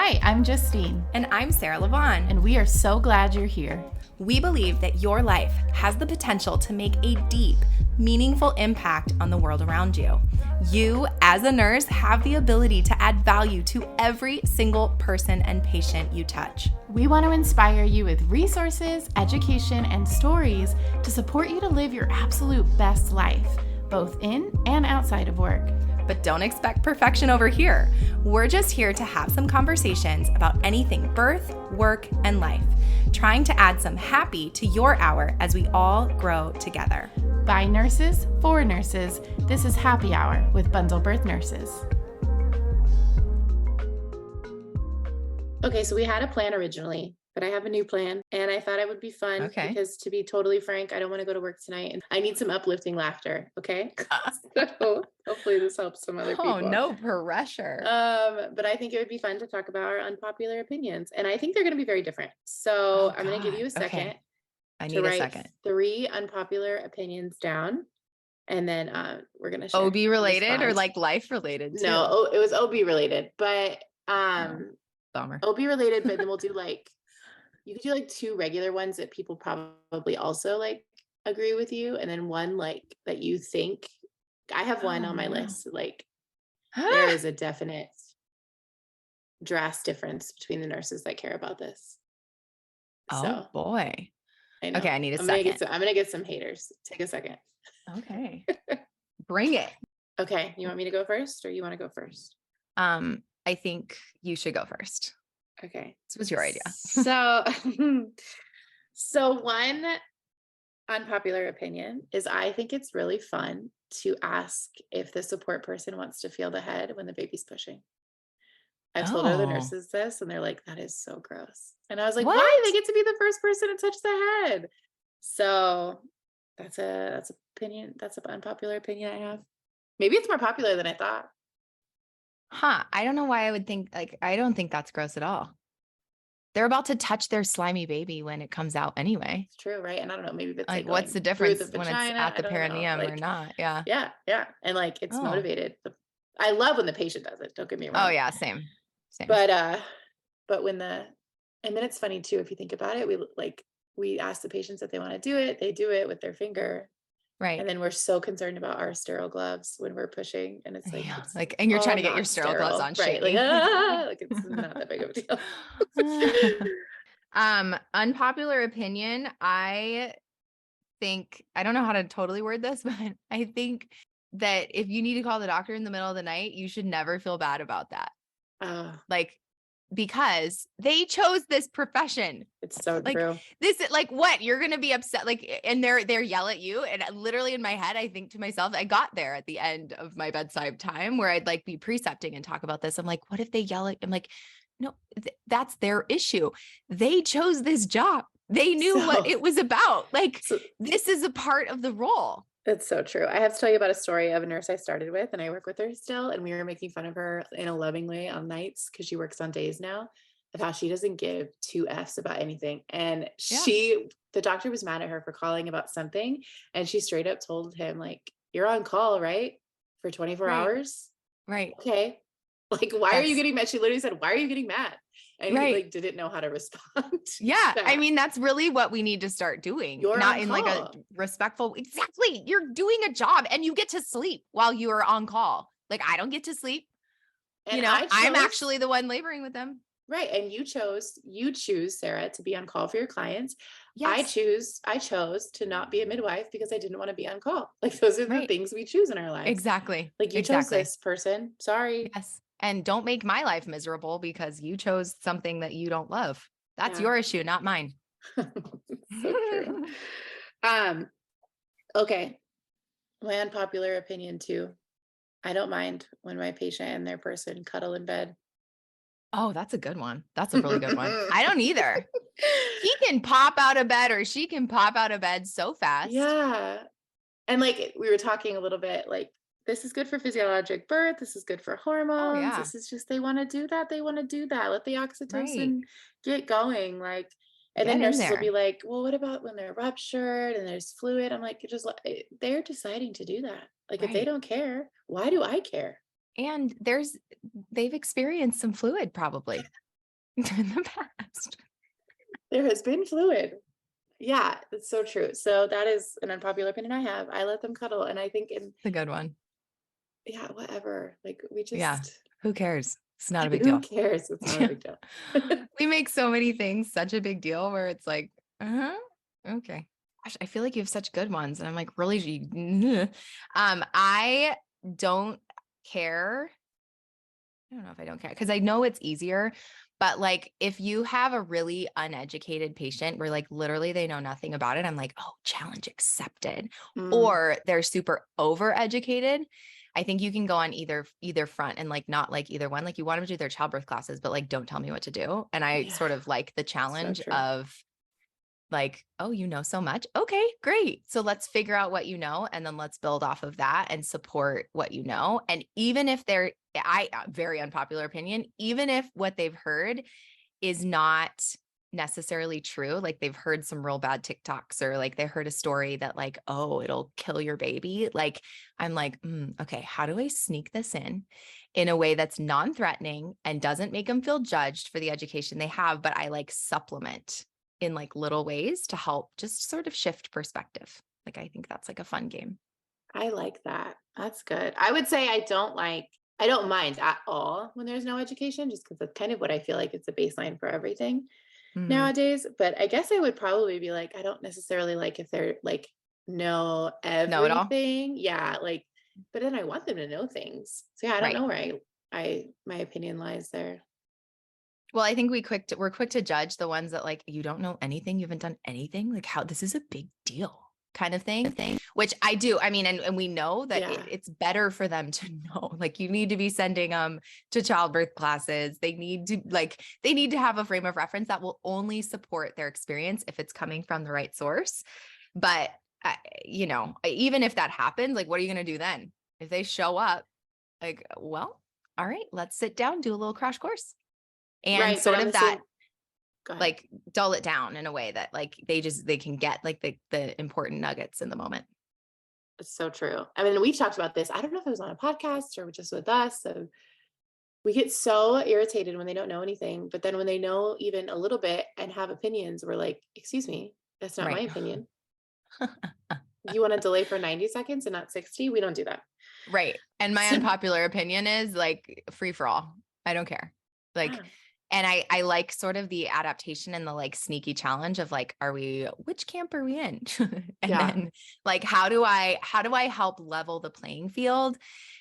Hi, I'm Justine, And I'm Sarah Levon. and we are so glad you're here. We believe that your life has the potential to make a deep, meaningful impact on the world around you. You, as a nurse, have the ability to add value to every single person and patient you touch. We want to inspire you with resources, education, and stories to support you to live your absolute best life, both in and outside of work. But don't expect perfection over here. We're just here to have some conversations about anything birth, work, and life, trying to add some happy to your hour as we all grow together. By nurses, for nurses, this is Happy Hour with Bundle Birth Nurses. Okay, so we had a plan originally, but I have a new plan, and I thought it would be fun because, to be totally frank, I don't want to go to work tonight, and I need some uplifting laughter, okay? So hopefully this helps some other people. Oh, no pressure. But I think it would be fun to talk about our unpopular opinions, and I think they're going to be very different. So I'm going to give you a second. Okay. I to need a write second. 3 unpopular opinions down, and then we're going to share OB related or response. like life related too? No, it was OB related, but Bummer. OB related, but then we'll do like, you could do like 2 regular ones that people probably also like agree with you, and then one like that you think. I have one on my list, like there is a definite drastic difference between the nurses that care about this. Oh boy. I know. Okay, I need a I'm second. I'm gonna get some haters. Take a second. Okay. Bring it. Okay, you want me to go first, or you want to go first? I think you should go first. Okay. This was your idea. So one unpopular opinion is I think it's really fun to ask if the support person wants to feel the head when the baby's pushing. I've told other nurses this, and they're like, that is so gross. And I was like, why? They get to be the first person to touch the head. So that's opinion. That's an unpopular opinion I have. Maybe it's more popular than I thought. I don't know why I would think, like, I don't think that's gross at all. They're about to touch their slimy baby when it comes out anyway. It's true, right? And I don't know, maybe it's like what's the difference when it's at the I don't know, perineum like, or not? Yeah. Yeah. And like it's motivated. I love when the patient does it. Don't get me wrong. Oh yeah, same. But when and then it's funny too, if you think about it, we ask the patients if they want to do it, they do it with their finger. Right. And then we're so concerned about our sterile gloves when we're pushing, and it's like, it's and you're trying to get your sterile gloves on, right? Like it's not that big of a deal. Unpopular opinion. I think, I don't know how to totally word this, but I think that if you need to call the doctor in the middle of the night, you should never feel bad about that. Because they chose this profession. It's so true. This, like, what you're going to be upset, like, and they're yell at you. And literally in my head, I think to myself, I got there at the end of my bedside time where I'd like be precepting and talk about this. I'm like, what if they yell at, I'm like, no, that's their issue. They chose this job. They knew what it was about. This is a part of the role. That's so true. I have to tell you about a story of a nurse I started with, and I work with her still, and we were making fun of her in a loving way on nights because she works on days now, of how she doesn't give 2 Fs about anything. And the doctor was mad at her for calling about something, and she straight up told him, like, you're on call, right? For 24 hours? Right. Okay. Like, why are you getting mad? She literally said, why are you getting mad? And he didn't know how to respond. Yeah. I mean, that's really what we need to start doing. You're not in like a respectful, exactly. You're doing a job and you get to sleep while you are on call. Like, I don't get to sleep. And I'm actually the one laboring with them. Right. And you choose, Sarah, to be on call for your clients. Yes. I chose to not be a midwife because I didn't want to be on call. Like, those are the things we choose in our lives. Exactly. Like, you chose this person. Sorry. Yes. And don't make my life miserable because you chose something that you don't love. That's your issue, not mine. So true. Okay. My unpopular opinion too. I don't mind when my patient and their person cuddle in bed. Oh, that's a good one. That's a really good one. I don't either. He can pop out of bed or she can pop out of bed so fast. Yeah. And like we were talking a little bit, like, this is good for physiologic birth. This is good for hormones. yeah. This is just, they want to do that. They want to do that. Let the oxytocin get going. Like, and then nurses will be like, well, what about when they're ruptured and there's fluid? I'm like, they're deciding to do that. Like, if they don't care, why do I care? And they've experienced some fluid probably. in the past. There has been fluid. Yeah, it's so true. So that is an unpopular opinion I have. I let them cuddle, and I think in It's a good one. yeah, whatever. Like we Yeah. just Who cares? It's not a big who deal. cares? It's not a Yeah. big deal. We make so many things such a big deal where it's like, uh-huh, okay. Gosh, I feel like you have such good ones. And I'm like, really? I don't care. I don't know if I don't care because I know it's easier. But like, if you have a really uneducated patient where like literally they know nothing about it, I'm like, oh, challenge accepted. Mm, Or they're super overeducated. I think you can go on either front and like not like either one. Like you want them to do their childbirth classes, but like don't tell me what to do. And I yeah, sort of like the so challenge true. of like, oh, you know so much. Okay, great. So let's figure out what you know, and then let's build off of that and support what you know. And even if they're, very unpopular opinion, even if what they've heard is not necessarily true, like they've heard some real bad TikToks or like they heard a story that like, oh, it'll kill your baby. Like, I'm like, okay, how do I sneak this in a way that's non-threatening and doesn't make them feel judged for the education they have, but I like supplement in like little ways to help just sort of shift perspective. Like, I think that's like a fun game. I like that. That's good. I would say I don't mind at all when there's no education, just because that's kind of what I feel like it's a baseline for everything Mhm. nowadays. But I guess I would probably be like, I don't necessarily like if they're like know Know it all. everything. Yeah, like, but then I want them to know things. So yeah, I don't Right. know where I my opinion lies there. Well, I think we're quick to judge the ones that like you don't know anything, you haven't done anything, like how this is a big deal kind of thing, which I do. I mean, and we know that Yeah. it's better for them to know. Like you need to be sending them to childbirth classes. They need to have a frame of reference that will only support their experience if it's coming from the right source. But even if that happens, like what are you going to do then? If they show up, like, well, all right, let's sit down, do a little crash course and Right. But sort on of the that same go ahead. like dull it down in a way that like they can get like the important nuggets in the moment. It's so true. I mean, we talked about this. I don't know if it was on a podcast or just with us. So we get so irritated when they don't know anything, but then when they know even a little bit and have opinions, we're like, "Excuse me, that's not my Right. opinion. You wanna delay for 90 seconds and not 60? We don't do that." Right. And my So unpopular opinion is like free for all. I don't care. Like, yeah. and I like sort of the adaptation and the like sneaky challenge of like, which camp are we in? And Yeah. then like, how do I help level the playing field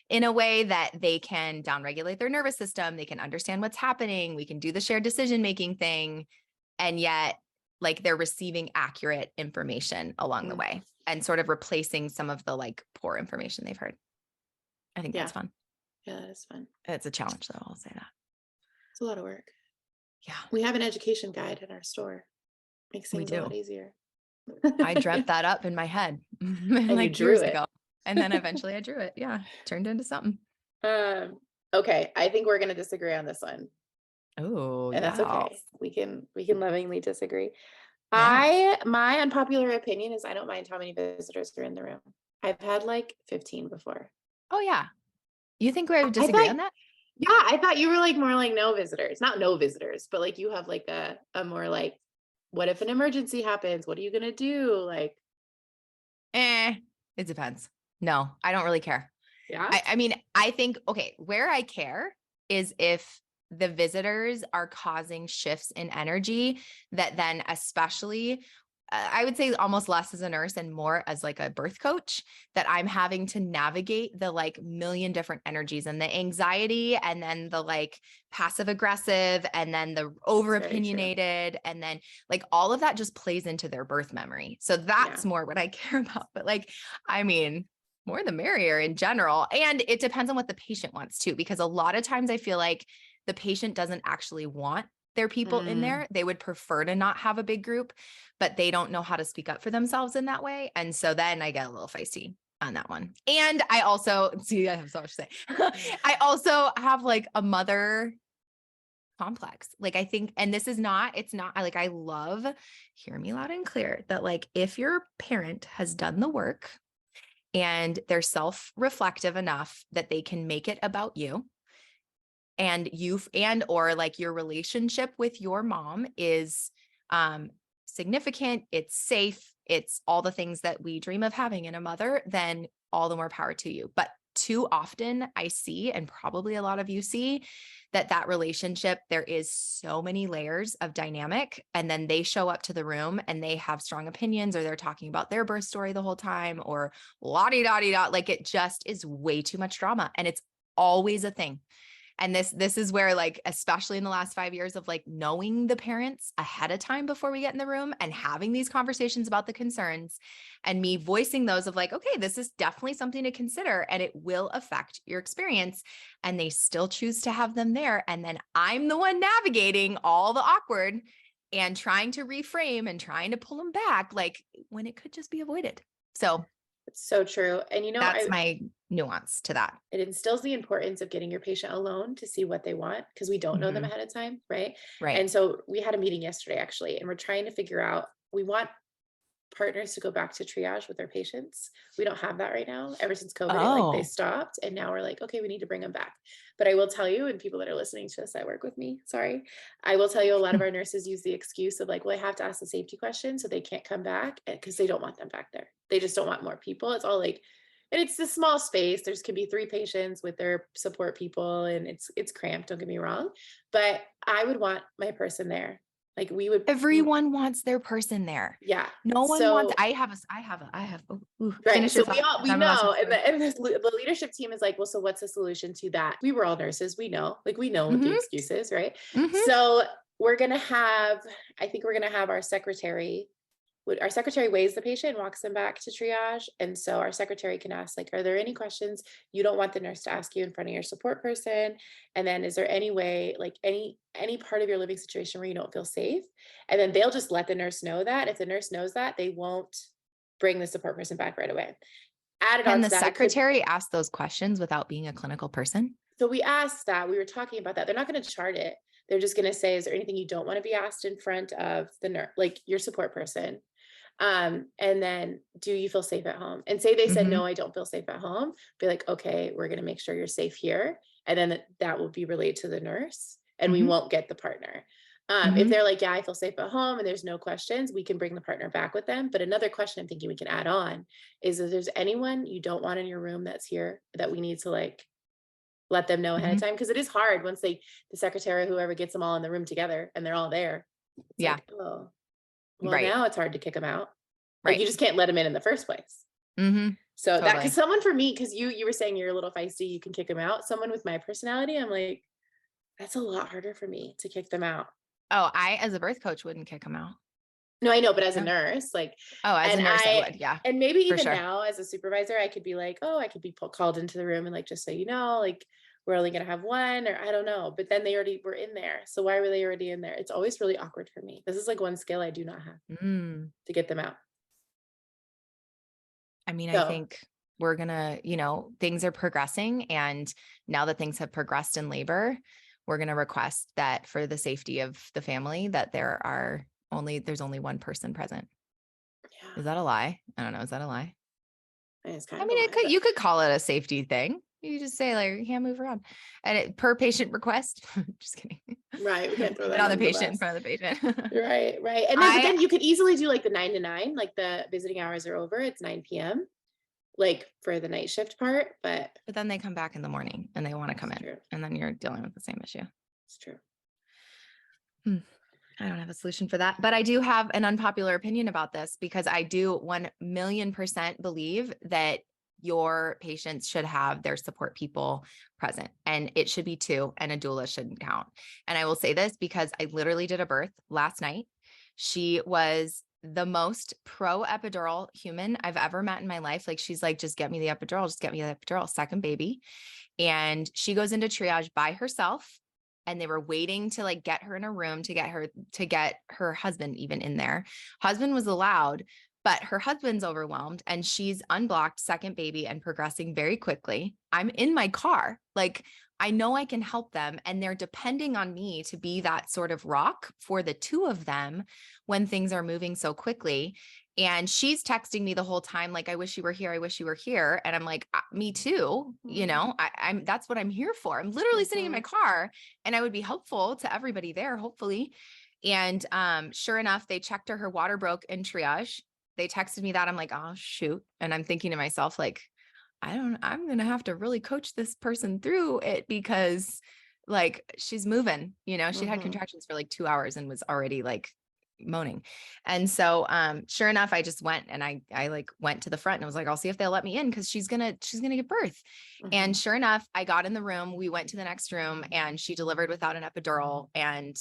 in a way that they can downregulate their nervous system? They can understand what's happening. We can do the shared decision making thing. And yet like they're receiving accurate information along the Mm, way and sort of replacing some of the like poor information they've heard. I think that's yeah. fun. Yeah, that is fun. It's a challenge though, I'll say that. It's a lot of work. Yeah, We have an education guide in our store. Makes we things a lot do. easier. I dreamt that up in my head And you like drew years it. ago. And then eventually I drew it. Yeah, turned into something. Okay, I think we're gonna disagree on this one, Oh, and that's yeah. okay. We can lovingly disagree. Yeah. My unpopular opinion is I don't mind how many visitors are in the room. I've had like 15 before. Oh, yeah. You think we would I disagree thought on that? yeah, I thought you were like more like no visitors. Not no visitors, but like you have like a more like what if an emergency happens? What are you gonna do? Like, Eh, it depends. No, I don't really care. yeah. I mean, I think, okay, where I care is if the visitors are causing shifts in energy that then, especially, I would say almost less as a nurse and more as like a birth coach, that I'm having to navigate the like million different energies and the anxiety and then the like passive aggressive and then the over It's very true. opinionated and then like all of that just plays into their birth memory. So Yeah. that's more what I care about. But like, I mean, more the merrier in general. And it depends on what the patient wants too, because a lot of times I feel like the patient doesn't actually want their people in Mm, there. They would prefer to not have a big group, but they don't know how to speak up for themselves in that way. And so then I get a little feisty on that one. And I also see, I have so much to say. I also have like a mother complex. Like I think, and this is not, it's not like I love, hear me loud and clear, that like if your parent has done the work and they're self-reflective enough that they can make it about you, and or like your relationship with your mom is significant, it's safe, it's all the things that we dream of having in a mother, then all the more power to you. But too often I see, and probably a lot of you see, that relationship, there is so many layers of dynamic, and then they show up to the room and they have strong opinions, or they're talking about their birth story the whole time, or la-di-da-di-da, like it just is way too much drama, and it's always a thing. And this is where, like, especially in the last 5 years of like knowing the parents ahead of time before we get in the room and having these conversations about the concerns, and me voicing those of like, okay, this is definitely something to consider and it will affect your experience. And they still choose to have them there. And then I'm the one navigating all the awkward and trying to reframe and trying to pull them back, like when it could just be avoided. So It's so true. And that's my nuance to that. it instills the importance of getting your patient alone to see what they want, because we don't know them Mhm. ahead of time, right? Right. And so we had a meeting yesterday actually, and we're trying to figure out, we want partners to go back to triage with their patients. We don't have that right now. Ever since COVID, they Oh. stopped, and now we're like, okay, we need to bring them back. But I will tell you, and people that are listening to this that work with me, sorry, I will tell you, a lot of our nurses use the excuse of like, well, I have to ask the safety question, so they can't come back because they don't want them back there. They just don't want more people. It's all like, and it's a small space. There's can be 3 patients with their support people, and it's cramped. Don't get me wrong, but I would want my person there. Like we would, Everyone wants their person there. yeah. No one wants, So I have, oh, ooh, right. finish your So thought. we I'm about to know, and respond. the leadership team is like, well, so what's the solution to that? We were all nurses. We know, like we know what the Mhm, excuse is, right? mhm. So we're gonna have, I think we're gonna have our secretary. Our secretary weighs the patient and walks them back to triage. And so our secretary can ask, like, are there any questions you don't want the nurse to ask you in front of your support person? And then is there any way, like any part of your living situation where you don't feel safe? And then they'll just let the nurse know that. If the nurse knows that, they won't bring the support person back right away. Added Can on the to that, it could, secretary ask those questions without being a clinical person? so we asked that, we were talking about that. They're not going to chart it. They're just going to say, is there anything you don't want to be asked in front of the nurse, like your support person? And then, do you feel safe at home? And say they said, Mhm, no, I don't feel safe at home. Be like, okay, we're going to make sure you're safe here. And then that will be relayed to the nurse, and we mhm, won't get the partner. If mhm. they're like, yeah, I feel safe at home and there's no questions, we can bring the partner back with them. But another question I'm thinking we can add on is, if there's anyone you don't want in your room that's here that we need to like let them know ahead of Mhm. time. Cause it is hard once the secretary, or whoever, gets them all in the room together and they're all there. It's Yeah, like, oh, well, right, now it's hard to kick them out. Like, right. you just can't let them in the first place. Mhm, So that, because totally. someone for me, because you were saying you're a little feisty, you can kick them out. Someone with my personality, I'm like, that's a lot harder for me to kick them out. Oh, I, as a birth coach, wouldn't kick him out. No, I know, but as a No. nurse, like, Oh, as a and nurse, I would. Yeah, and maybe for even sure. now as a supervisor, I could be like, oh, I could be called into the room and like, just so you know, like, we're only gonna have one, or I don't know. But then they already were in there. So why were they already in there? It's always really awkward for me. This is like one skill I do not have, Mm. to get them out. I mean, I So think we're gonna, things are progressing. And now that things have progressed in labor, we're gonna request that for the safety of the family, that there's only one person present. yeah, Is that a lie? I don't know. Is that a lie? it's kind I of a mean, lie, but you could call it a safety thing. You just say like, you can't move around, and per patient request. Just kidding. right, we can't throw Blame it them on the under the patient in bus. front of the patient. Right, right. And then, but I, then you could easily do like the 9 to 9, like the visiting hours are over, it's 9 p.m., like for the night shift part, but but then they come back in the morning and they want to come it's in, true. and then you're dealing with the same issue. It's true. Hmm. I don't have a solution for that, but I do have an unpopular opinion about this, because I do 1,000,000% believe that your patients should have their support people present, and it should be two, and a doula shouldn't count. And I will say this because I literally did a birth last night. She was the most pro epidural human I've ever met in my life. Like, she's like, just get me the epidural, just get me the epidural, second baby. And she goes into triage by herself, and they were waiting to like get her in a room to get her husband even in there. Husband was allowed, but her husband's overwhelmed, and she's unblocked second baby and progressing very quickly. I'm in my car. Like, I know I can help them, and they're depending on me to be that sort of rock for the two of them when things are moving so quickly. And she's texting me the whole time, like, I wish you were here. I wish you were here. And I'm like, Me too. You Mhm. know, that's what I'm here for. I'm literally sitting in my Mhm. car and I would be helpful to everybody there, hopefully. And sure enough, they checked her water broke in triage. They texted me that. I'm like, oh shoot. And I'm thinking to myself, like, I'm gonna have to really coach this person through it because like she's moving, she had Mhm. contractions for like 2 hours and was already like moaning. And so sure enough, I just went and I like went to the front and I was like, I'll see if they'll let me in because she's gonna give birth. And Mhm. sure enough, I got in the room, we went to the next room and she delivered without an epidural. And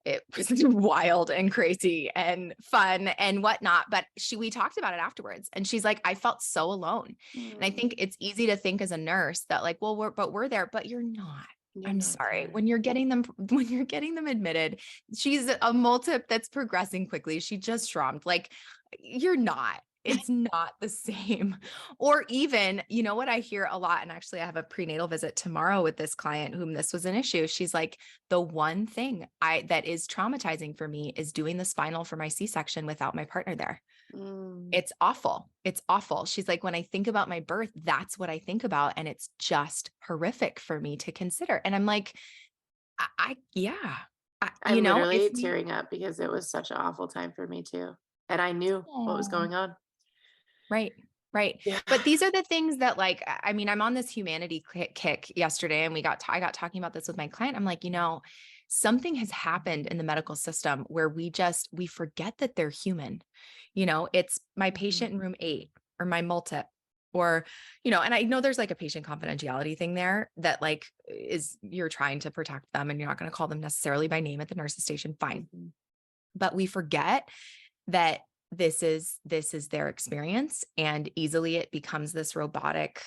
it was wild and crazy and fun and whatnot. But we talked about it afterwards. And she's like, I felt so alone. And I Mm. think it's easy to think as a nurse that like, well, we're there, but you're not. You're I'm not sorry. there. When you're getting them admitted, she's a multip that's progressing quickly. She just strummed. Like, you're not. It's not the same. Or even, what I hear a lot, and actually I have a prenatal visit tomorrow with this client whom this was an issue. She's like, the one thing that is traumatizing for me is doing the spinal for my C-section without my partner there. Mm. It's awful. It's awful. She's like, when I think about my birth, that's what I think about. And it's just horrific for me to consider. And I'm like, yeah, I'm if literally we, tearing up because it was such an awful time for me too, and I knew what was oh, going on. right. Right. Yeah. But these are the things that like, I mean, I'm on this humanity kick yesterday and I got talking about this with my client. I'm like, something has happened in the medical system where we forget that they're human. It's my Mhm. patient in room 8 or my multip or, and I know there's like a patient confidentiality thing there that like you're trying to protect them and you're not going to call them necessarily by name at the nurse's station. Fine. Mhm. But we forget that this is their experience and easily it becomes this robotic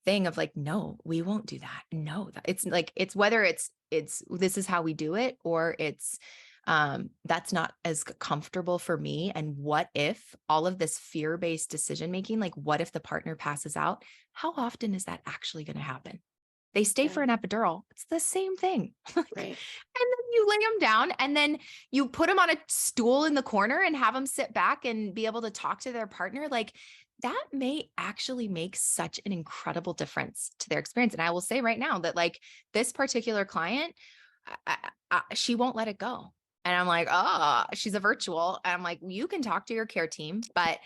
thing of like, no, we won't do that. No, it's like, it's whether it's this is how we do it or it's that's not as comfortable for me. And what if all of this fear-based decision making, like what if the partner passes out? How often is that actually going to happen? They stay Yeah. for an epidural. It's the same thing. Like, and Right. then you lay them down and then you put them on a stool in the corner and have them sit back and be able to talk to their partner. Like that may actually make such an incredible difference to their experience. And I will say right now that like this particular client, she won't let it go. And I'm like, oh, she's a virtual. And I'm like, you can talk to your care team, but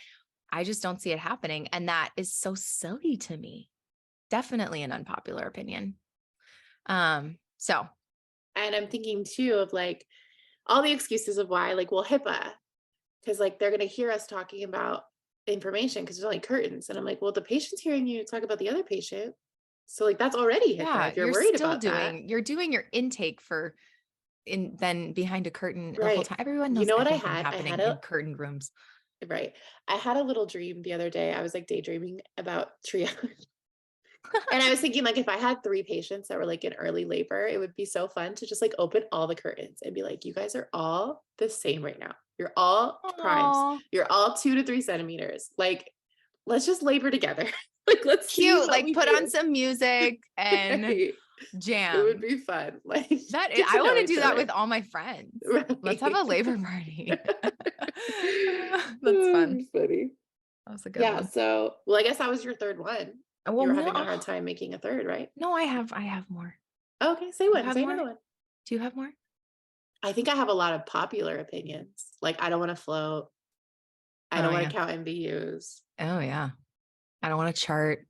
I just don't see it happening. And that is so silly to me. Definitely an unpopular opinion. So And I'm thinking too of like all the excuses of why, like, well, HIPAA, because like they're gonna hear us talking about information because there's only curtains. And I'm like, well, the patient's hearing you talk about the other patient. So like that's already HIPAA yeah, if you're worried about that. you're doing your intake for in then behind a curtain the whole Right. time. Everyone You knows know what I everything had? I had happening a in curtain rooms. right. I had a little dream the other day. I was like daydreaming about triage. And I was thinking, like, if I had 3 patients that were, like, in early labor, it would be so fun to just, like, open all the curtains and be like, "You guys are all the same right now. You're all primes. Oh, You're all 2 to 3 centimeters. Like, let's just labor together. Like, let's see cute. what Like we put on do." some music and Right. It would jam. be fun. Like, That is, get to I know want to each do that other. with all my friends. Let's have Right. a labor party. That's Oh, fun. funny. That was a good Yeah, one. so well, I guess that was your 3rd one. Well, You were no, having a hard time making a 3rd, right? no, I have more. Okay, say You one, have say more? another one. Do you have more? I think I have a lot of popular opinions. Like, I don't wanna float. I Oh don't wanna yeah. count MBUs. Oh yeah. I don't want to chart.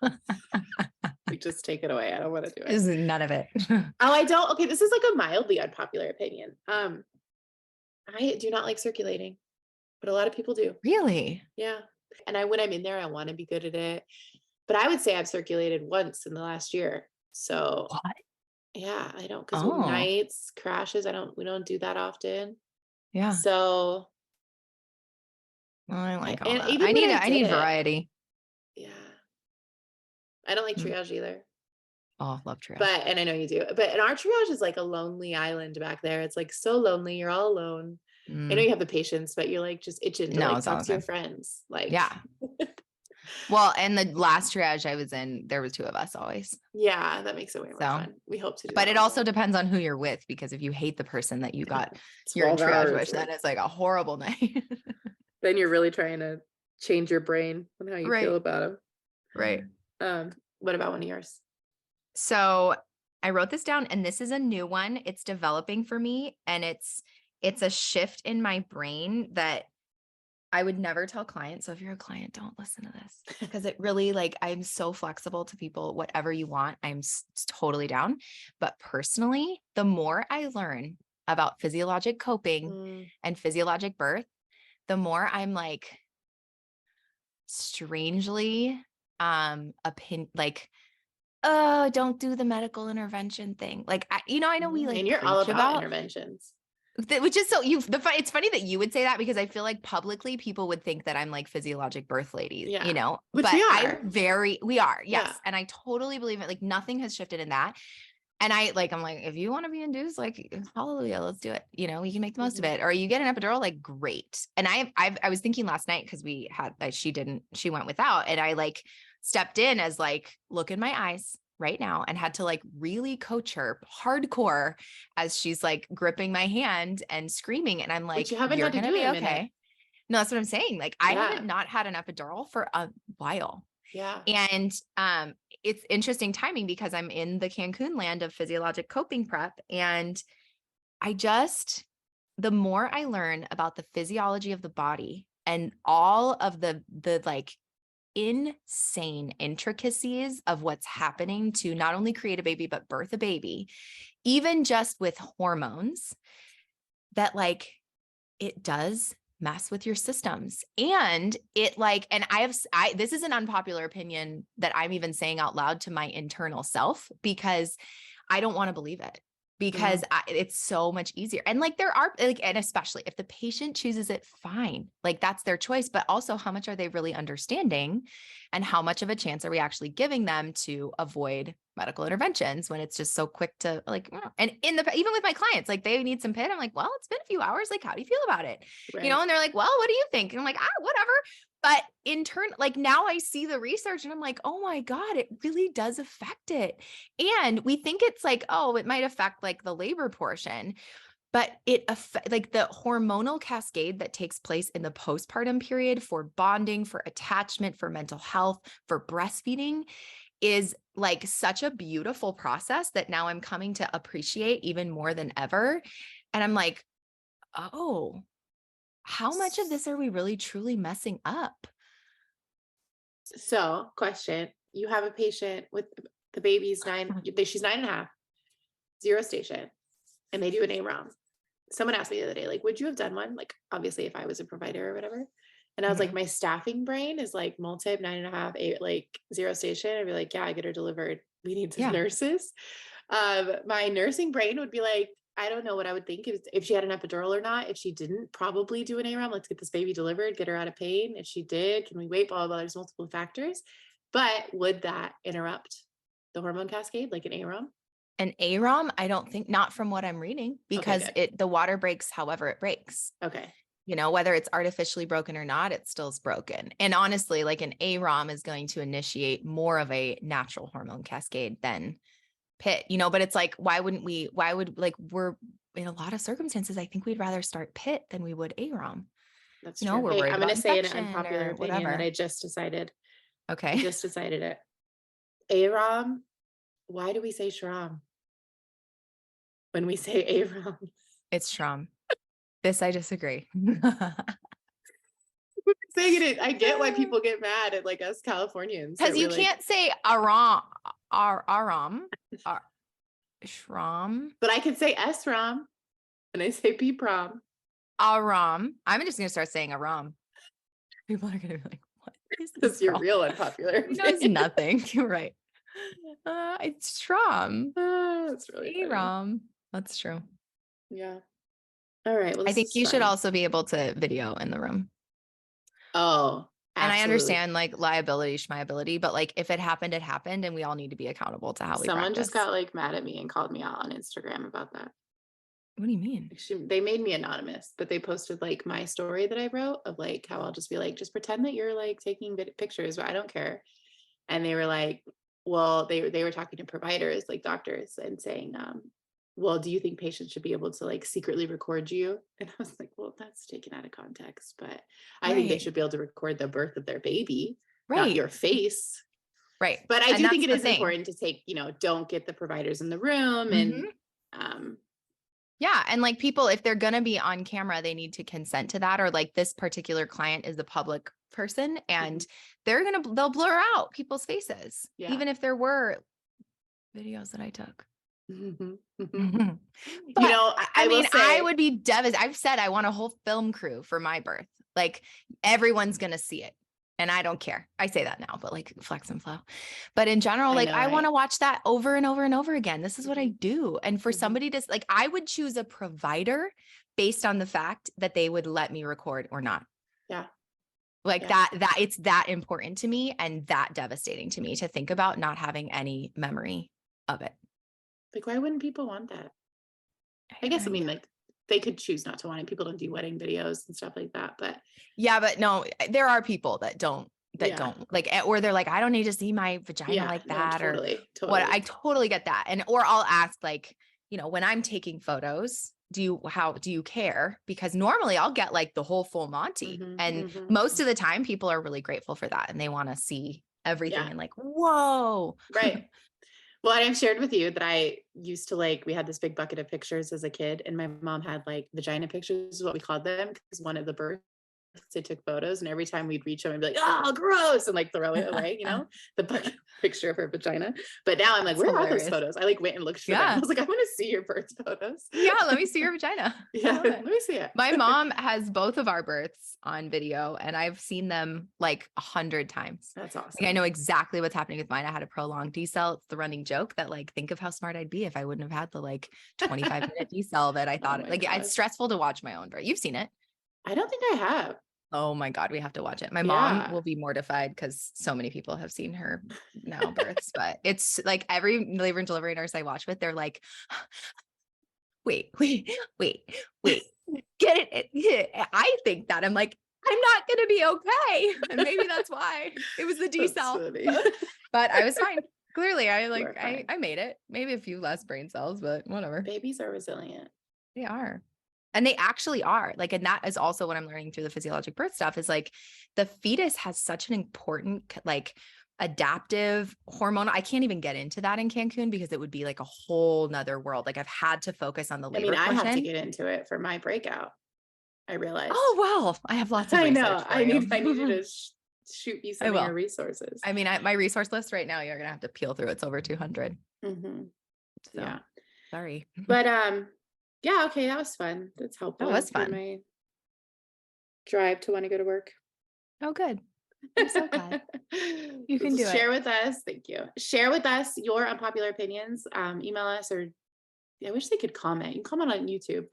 Like, just take it away. I don't wanna do it. Is none of it. Oh, I don't okay, this is like a mildly unpopular opinion. I do not like circulating, but a lot of people do. Really? Yeah. And when I'm in there, I wanna be good at it. But I would say I've circulated once in the last year. So, What? yeah, I don't 'cause Oh, nights, crashes, we don't do that often. yeah. So, I like all and that. even when I I did need it variety. yeah, I don't like Mm. triage either. Oh, love triage. But and I know you do, but and our triage is like a lonely island back there. It's like so lonely. You're all alone. I know Mm. you have the patience, but you're like just itching to No, like it's all talk the to your same. friends. Like, Yeah. Well, and the last triage I was in, there was two of us always. yeah, that makes it way more So, fun. We hope to do but that it one also more. depends on who you're with because if you hate the person that you got, you're in 12 triage hours with, then worth. it's like a horrible night. Then you're really trying to change your brain on how you feel Right. about Right. them. What about one of yours? So I wrote this down and this is a new one. It's developing for me and it's a shift in my brain that I would never tell clients. So if you're a client, don't listen to this because it really like I'm so flexible to people, whatever you want, totally down. But personally, the more I learn about physiologic coping Mm, and physiologic birth, the more I'm like strangely like, oh, don't do the medical intervention thing. Like I know we like and you're all preach about about interventions. which is so it's funny that you would say that because I feel like publicly people would think that I'm like physiologic birth lady, Yeah. Which but we are. we are, Yeah. yes. And I totally believe it. Like nothing has shifted in that. And I'm like, if you want to be induced, like, hallelujah, let's do it. You can make the most of Mhm. it. Or you get an epidural, like, great. And I was thinking last night because she went without, and I like stepped in as like, look in my eyes right now, and had to like really coach her hardcore as she's like gripping my hand and screaming. And I'm Which like, you haven't you're had to gonna do in be a minute. okay. No, that's what I'm saying. Like, I haven't Yeah. not had an epidural for a while. Yeah. And it's interesting timing because I'm in the Cancun land of physiologic coping prep. And the more I learn about the physiology of the body and all of the like insane intricacies of what's happening to not only create a baby, but birth a baby, even just with hormones, that like it does mess with your systems. And it like, and this is an unpopular opinion that I'm even saying out loud to my internal self because I don't want to believe it because Mhm. it's so much easier. And like there are like, and especially if the patient chooses it, fine, like that's their choice, but also how much are they really understanding and how much of a chance are we actually giving them to avoid medical interventions when it's just so quick to like, and even with my clients, like they need some pit. I'm like, well, it's been a few hours. Like, how do you feel about it? Right. And they're like, well, what do you think? And I'm like, whatever. But in turn, like now I see the research and I'm like, oh my God, it really does affect it. And we think it's like, oh, it might affect like the labor portion, but like the hormonal cascade that takes place in the postpartum period for bonding, for attachment, for mental health, for breastfeeding is like such a beautiful process that now I'm coming to appreciate even more than ever. And I'm like, oh, how much of this are we really truly messing up? So, question. You have a patient with the baby's she's 9.5, zero station, and they do an AROM. Someone asked me the other day, like, would you have done one? Like, obviously, if I was a provider or whatever. And I was like, Mhm. my staffing brain is like multi 9.5, 8, like zero station. I'd be like, yeah, I get her delivered. We need some Yeah. nurses. My nursing brain would be like, I don't know what I would think if she had an epidural or not. If she didn't, probably do an AROM. Let's get this baby delivered, get her out of pain. If she did, can we wait? Blah, blah, blah. There's multiple factors. But would that interrupt the hormone cascade like an AROM? An AROM, I don't think, not from what I'm reading, Okay, because good. the water breaks however it breaks. Okay. Whether it's artificially broken or not, it still's broken. And honestly, like an AROM is going to initiate more of a natural hormone cascade than PIT, but it's like, why would like we're in a lot of circumstances, I think we'd rather start PIT than we would AROM. That's true. We're Hey, worried I'm going about to say an infection unpopular or opinion that whatever. I just decided. I Okay. just decided it. AROM, why do we say SHROM when we say AROM? It's Shram. This I disagree. Saying it, I get why people get mad at like us Californians that Because we're you like, can't say aram, aram, shram, but I can say SROM and I say PPROM. aram. I'm just gonna start saying aram. People are gonna be like, "What is this That's your girl? real unpopular She knows opinion. nothing." You're right. It's shram, That's really funny. aram. That's true. Yeah. All right. Well, I this think is you should fun. also be able to video in the room. Oh, And I absolutely. understand like liability, schmiability, but like if it happened, it happened, and we all need to be accountable to how we Someone just practice. got like mad at me and called me out on Instagram about that. What do you mean? They made me anonymous, but they posted like my story that I wrote of like how I'll just be like, just pretend that you're like taking pictures, but I don't care. And they were like, well, they were talking to providers like doctors and saying, well, do you think patients should be able to like secretly record you? And I was like, well, that's taken out of context, but I think they Right. should be able to record the birth of their baby, not Right. your face. Right. But I And do think that's it the is thing. important to take, don't get the providers in the room and, Mhm. um, Yeah. And like people, if they're going to be on camera, they need to consent to that. Or like this particular client is a public person and mhm, they'll blur out people's faces, yeah. even if there were videos that I took. Mhm, mhm. Mhm. You But know, I I will mean, I say, would be devastated. I've said I want a whole film crew for my birth. Like everyone's going to see it. And I don't care. I say that now, but like flex and flow. But in general, I like know, I want right? to watch that over and over and over again. This is what I Mhm, do. And for mhm. somebody to like, I would choose a provider based on the fact that they would let me record or not. Yeah, Like yeah. that it's that important to me and that devastating to me to think about not having any memory of it. Like, why wouldn't people want that? I guess, I Yeah. mean, like, they could choose not to want it. People don't do wedding videos and stuff like that, but Yeah, but no, there are people that yeah, don't like, or they're like, I don't need to see my vagina yeah, like no, that, or totally, what. I totally. totally get that. And, or I'll ask like, when I'm taking photos, how do you care? Because normally I'll get like the whole full Monty. Mhm, And mhm. most of the time people are really grateful for that. And they want to see everything Yeah, and like, whoa. right. Well, I shared with you that I used to like, we had this big bucket of pictures as a kid, and my mom had like vagina pictures, is what we called them, because one of the births they took photos, and every time we'd reach them, I'd be like, "Oh, gross," and like throw it away, the bucket picture of her vagina. But now I'm like, That's where are those hilarious. photos? I like went and looked for them. I Yeah. was like, I want to see your birth photos. Yeah, let me see your vagina. I Yeah, love let it. me see it. My mom has both of our births on video, and I've seen them like 100 times. That's Like I awesome. know exactly what's happening with mine. I had a prolonged decel. It's the running joke that like, think of how smart I'd be if I wouldn't have had the like 25-minute decel that I Oh thought my like it's gosh. stressful to watch my own birth. You've seen it. I don't think I have. Oh my God, we have to watch it. My mom Yeah. will be mortified because so many people have seen her now births, but it's like every labor and delivery nurse I watch with, they're like, wait, wait, wait, wait, get it. Yeah, I think that I'm like, I'm not going to be okay. And maybe that's why it was the That's decel, funny. but I was fine. Clearly You are fine. I made it. Maybe a few less brain cells, but whatever. Babies are resilient. They are. And they actually are like, and that is also what I'm learning through the physiologic birth stuff is like the fetus has such an important, like adaptive hormone. I can't even get into that in Cancun because it would be like a whole nother world. Like I've had to focus on the I mean, labor I have to portion. get into it for my breakout. I realized. Oh, well, I have lots of I research know. for you. I need you to shoot me I some of your will. resources. I mean, my resource list right now, you're going to have to peel through. It's over 200. Hmm. So Yeah. sorry. But yeah, okay, that was fun. That's That helpful was through fun. my drive to want to go to work. Oh, good. I'm so glad you can do it. Share with us. Thank you. Share with us your unpopular opinions. Email us, or I wish they could comment. You can comment on YouTube,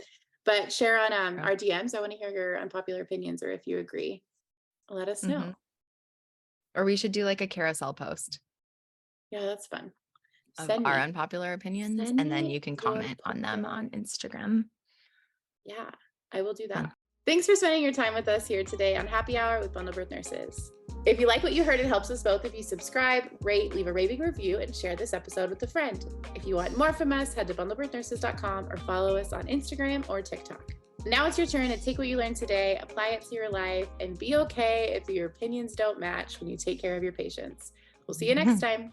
but share on our DMs. I want to hear your unpopular opinions, or if you agree, let us Mm-hmm. know. Or we should do like a carousel post Yeah, that's fun. of Send our me. unpopular opinions, Send and then me you can your comment on them unpopular. on Instagram. Yeah, I will do Fun. that. Thanks for spending your time with us here today on Happy Hour with Bundle Birth Nurses. If you like what you heard, it helps us both if you subscribe, rate, leave a raving review, and share this episode with a friend. If you want more from us, head to bundlebirthnurses.com or follow us on Instagram or TikTok. Now it's your turn to take what you learned today, apply it to your life, and be okay if your opinions don't match when you take care of your patients. We'll see you next time.